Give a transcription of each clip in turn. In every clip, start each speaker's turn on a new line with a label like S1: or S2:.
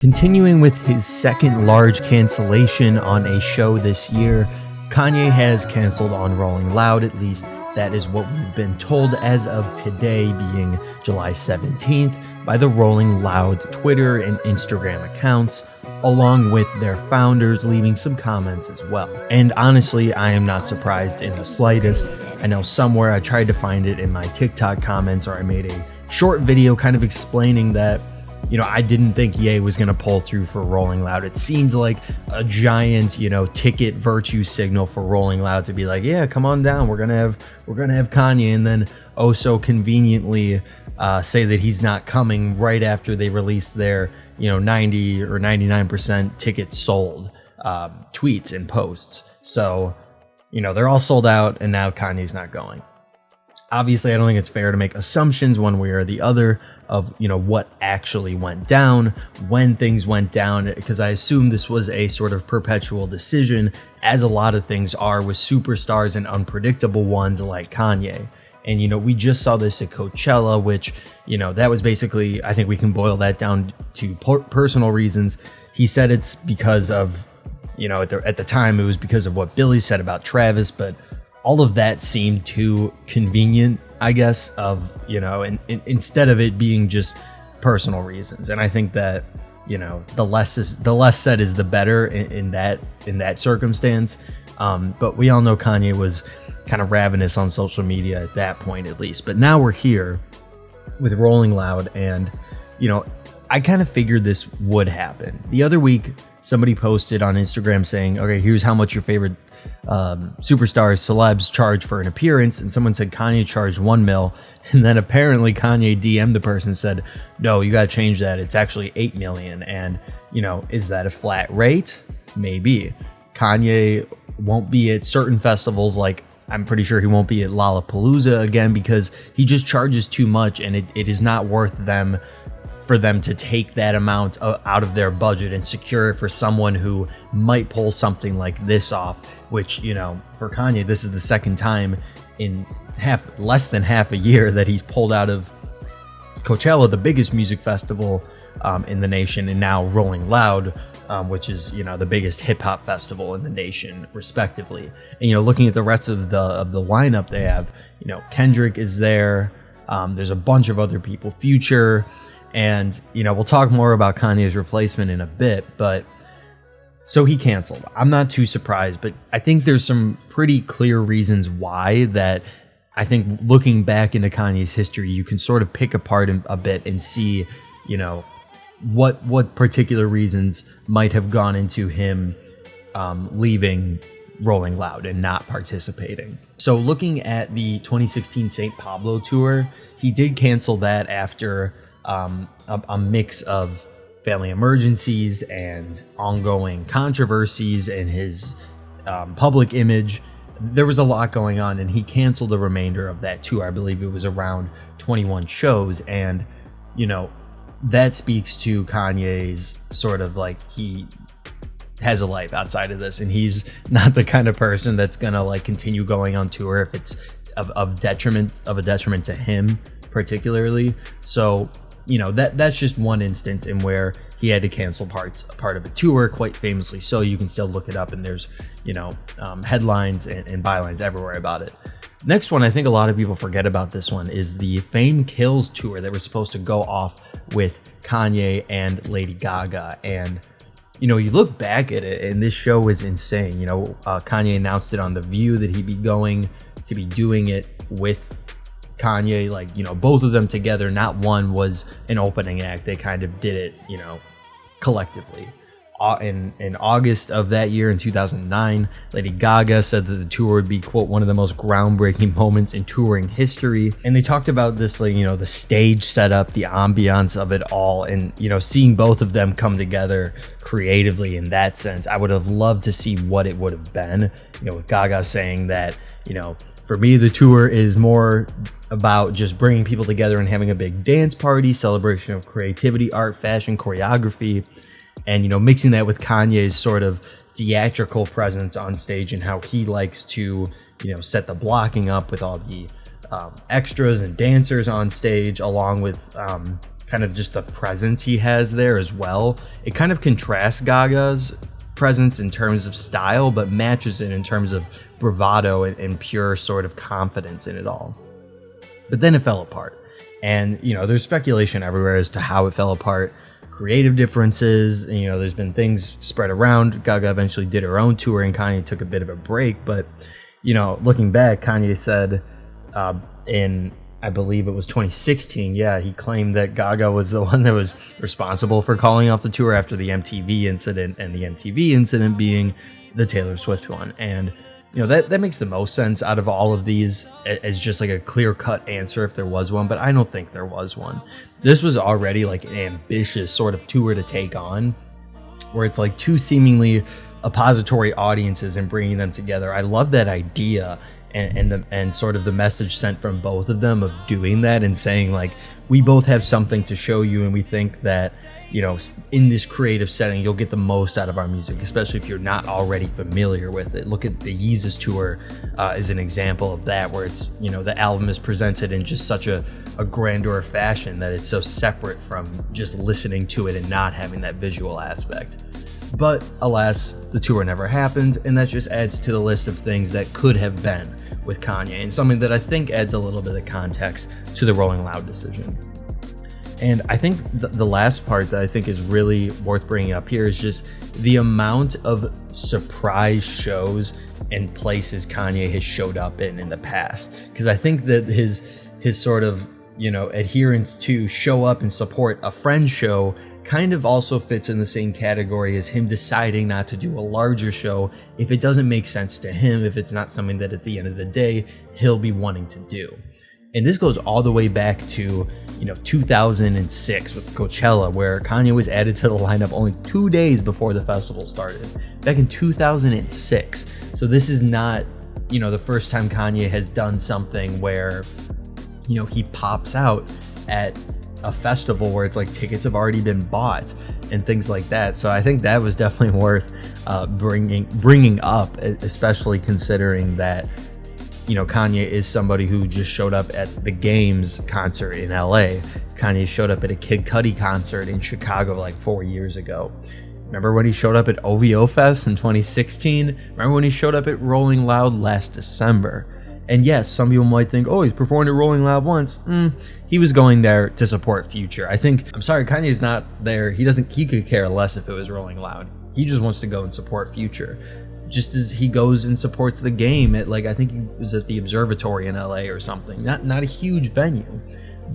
S1: Continuing with his second large cancellation on a show this year, Kanye has canceled on Rolling Loud. At least that is what we've been told as of today, being July 17th, by the Rolling Loud Twitter and Instagram accounts, along with their founders leaving some comments as well. And honestly, I am not surprised in the slightest. I know somewhere I tried to find it in my TikTok comments, or I made a short video kind of explaining that I didn't think Ye was going to pull through for Rolling Loud. It seemed like a giant, ticket virtue signal for Rolling Loud to be like, yeah, come on down. We're going to have Kanye. And then so conveniently say that he's not coming right after they release their, 90 or 99% tickets sold tweets and posts. So, they're all sold out and now Kanye's not going. Obviously, I don't think it's fair to make assumptions one way or the other of, what actually went down, when things went down, because I assume this was a sort of perpetual decision, as a lot of things are with superstars and unpredictable ones like Kanye. And, we just saw this at Coachella, which, that was basically, I think we can boil that down to personal reasons. He said it's because of, at the time, it was because of what Billy said about Travis, but all of that seemed too convenient, I guess, and instead of it being just personal reasons. And I think that, the less said is the better in that circumstance. But we all know Kanye was kind of ravenous on social media at that point, at least. But now we're here with Rolling Loud, and, I kind of figured this would happen. The other week, somebody posted on Instagram saying, okay, here's how much your favorite superstars, celebs charge for an appearance, and someone said Kanye charged $1 million, and then apparently Kanye DM'd the person and said, no, you got to change that, it's actually $8 million. And is that a flat rate? Maybe. Kanye won't be at certain festivals, like I'm pretty sure he won't be at Lollapalooza again, because he just charges too much, and it is not worth for them to take that amount out of their budget and secure it for someone who might pull something like this off, which, for Kanye, this is the second time in less than half a year that he's pulled out of Coachella, the biggest music festival in the nation, and now Rolling Loud, which is, the biggest hip hop festival in the nation, respectively. And, looking at the rest of the lineup they have, Kendrick is there. There's a bunch of other people, Future. And, we'll talk more about Kanye's replacement in a bit, but so he canceled. I'm not too surprised, but I think there's some pretty clear reasons why that I think looking back into Kanye's history, you can sort of pick apart a bit and see, what particular reasons might have gone into him leaving Rolling Loud and not participating. So looking at the 2016 St. Pablo tour, he did cancel that after a mix of family emergencies and ongoing controversies in his public image. There was a lot going on, and he canceled the remainder of that tour. I believe it was around 21 shows, and that speaks to Kanye's sort of like, he has a life outside of this, and he's not the kind of person that's gonna continue going on tour if it's of a detriment to him particularly. So that's just one instance in where he had to cancel part of a tour, quite famously so. You can still look it up, and there's headlines and bylines everywhere about it. Next one, I think a lot of people forget about this one, is the Fame Kills tour that was supposed to go off with Kanye and Lady Gaga. And you look back at it, and this show was insane. Kanye announced it on The View that he'd be going to be doing it with Kanye, both of them together. Not one was an opening act. They kind of did it, collectively. In August of that year, in 2009, Lady Gaga said that the tour would be, quote, one of the most groundbreaking moments in touring history. And they talked about this, the stage setup, the ambiance of it all, and, seeing both of them come together creatively in that sense. I would have loved to see what it would have been, with Gaga saying that, for me, the tour is more about just bringing people together and having a big dance party, celebration of creativity, art, fashion, choreography, and, mixing that with Kanye's sort of theatrical presence on stage and how he likes to, set the blocking up with all the extras and dancers on stage, along with kind of just the presence he has there as well. It kind of contrasts Gaga's presence in terms of style, but matches it in terms of bravado and pure sort of confidence in it all. But then it fell apart. And, there's speculation everywhere as to how it fell apart. Creative differences, there's been things spread around. Gaga eventually did her own tour and Kanye took a bit of a break. But, looking back, Kanye said in, I believe it was 2016, he claimed that Gaga was the one that was responsible for calling off the tour after the MTV incident, and the MTV incident being the Taylor Swift one. And, that makes the most sense out of all of these as just like a clear-cut answer if there was one, but I don't think there was one. This was already like an ambitious sort of tour to take on, where it's like two seemingly oppository audiences and bringing them together. I love that idea and sort of the message sent from both of them of doing that and saying like, we both have something to show you, and we think that, in this creative setting, you'll get the most out of our music, especially if you're not already familiar with it. Look at the Yeezus tour as an example of that, where it's, the album is presented in just such a grandeur fashion that it's so separate from just listening to it and not having that visual aspect. But alas, the tour never happened, and that just adds to the list of things that could have been with Kanye, and something that I think adds a little bit of context to the Rolling Loud decision. And I think the last part that I think is really worth bringing up here is just the amount of surprise shows and places Kanye has showed up in the past. Because I think that his sort of, adherence to show up and support a friend show kind of also fits in the same category as him deciding not to do a larger show if it doesn't make sense to him, if it's not something that at the end of the day he'll be wanting to do. And this goes all the way back to 2006 with Coachella, where Kanye was added to the lineup only 2 days before the festival started, back in 2006. So this is not the first time Kanye has done something where he pops out at a festival where it's like tickets have already been bought and things like that. So I think that was definitely worth bringing up, especially considering that Kanye is somebody who just showed up at the Games concert in LA. Kanye showed up at a Kid Cudi concert in Chicago like 4 years ago. Remember when he showed up at OVO Fest in 2016? Remember when he showed up at Rolling Loud last December? And yes, some people might think, oh, he's performed at Rolling Loud once. He was going there to support Future. I'm sorry, Kanye's not there. He could care less if it was Rolling Loud. He just wants to go and support Future. Just as he goes and supports the Game at, I think he was at the Observatory in LA or something. Not a huge venue,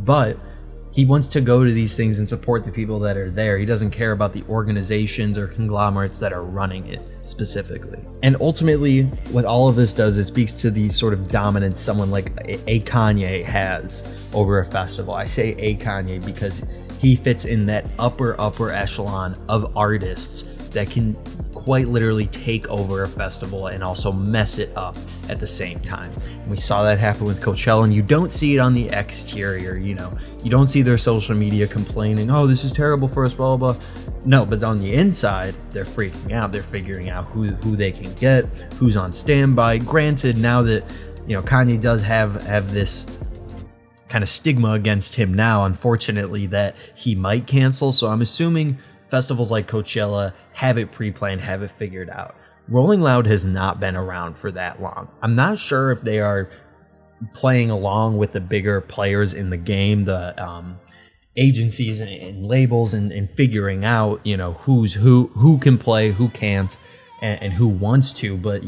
S1: but he wants to go to these things and support the people that are there. He doesn't care about the organizations or conglomerates that are running it specifically. And ultimately, what all of this does is speaks to the sort of dominance someone like a Kanye has over a festival. I say a Kanye because he fits in that upper echelon of artists that can quite literally take over a festival and also mess it up at the same time. And we saw that happen with Coachella, and you don't see it on the exterior, you don't see their social media complaining, oh, this is terrible for us, blah, blah, blah. No, but on the inside, they're freaking out. They're figuring out who they can get, who's on standby. Granted, now that, Kanye does have this kind of stigma against him now, unfortunately, that he might cancel. So I'm assuming festivals like Coachella have it pre-planned, have it figured out. Rolling Loud has not been around for that long. I'm not sure if they are playing along with the bigger players in the game, the agencies and labels, and figuring out, who's who can play, who can't, and who wants to. But,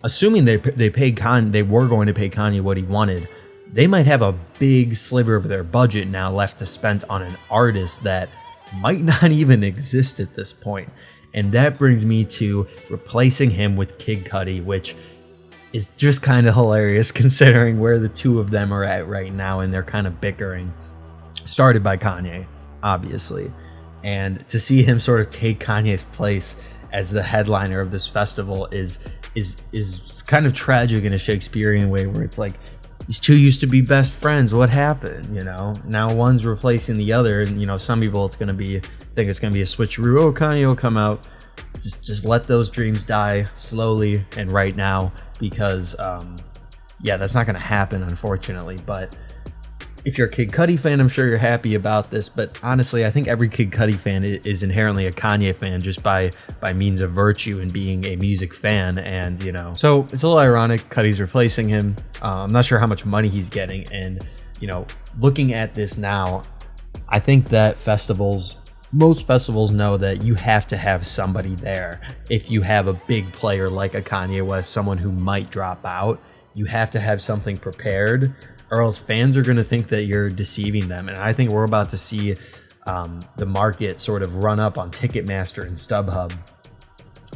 S1: assuming they were going to pay Kanye what he wanted, they might have a big sliver of their budget now left to spend on an artist that might not even exist at this point. And that brings me to replacing him with Kid Cudi, which is just kind of hilarious considering where the two of them are at right now, and they're kind of bickering. Started by Kanye, obviously. And to see him sort of take Kanye's place as the headliner of this festival is kind of tragic in a Shakespearean way, where it's like, these two used to be best friends. What happened? Now one's replacing the other, and some people think it's gonna be a switcheroo. Oh, Kanye will come out. Just let those dreams die slowly and right now, because that's not gonna happen, unfortunately. But If you're a Kid Cudi fan, I'm sure you're happy about this, but honestly, I think every Kid Cudi fan is inherently a Kanye fan just by means of virtue and being a music fan. And, so it's a little ironic Cudi's replacing him. I'm not sure how much money he's getting. And, looking at this now, I think that most festivals know that you have to have somebody there. If you have a big player like a Kanye West, someone who might drop out, you have to have something prepared, or else fans are going to think that you're deceiving them. And I think we're about to see the market sort of run up on Ticketmaster and StubHub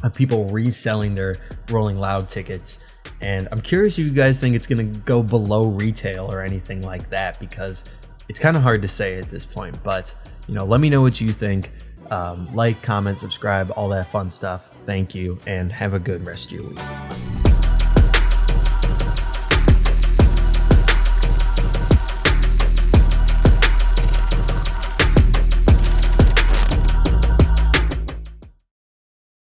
S1: of people reselling their Rolling Loud tickets. And I'm curious if you guys think it's going to go below retail or anything like that, because it's kind of hard to say at this point. But, let me know what you think. Like, comment, subscribe, all that fun stuff. Thank you, and have a good rest of your week.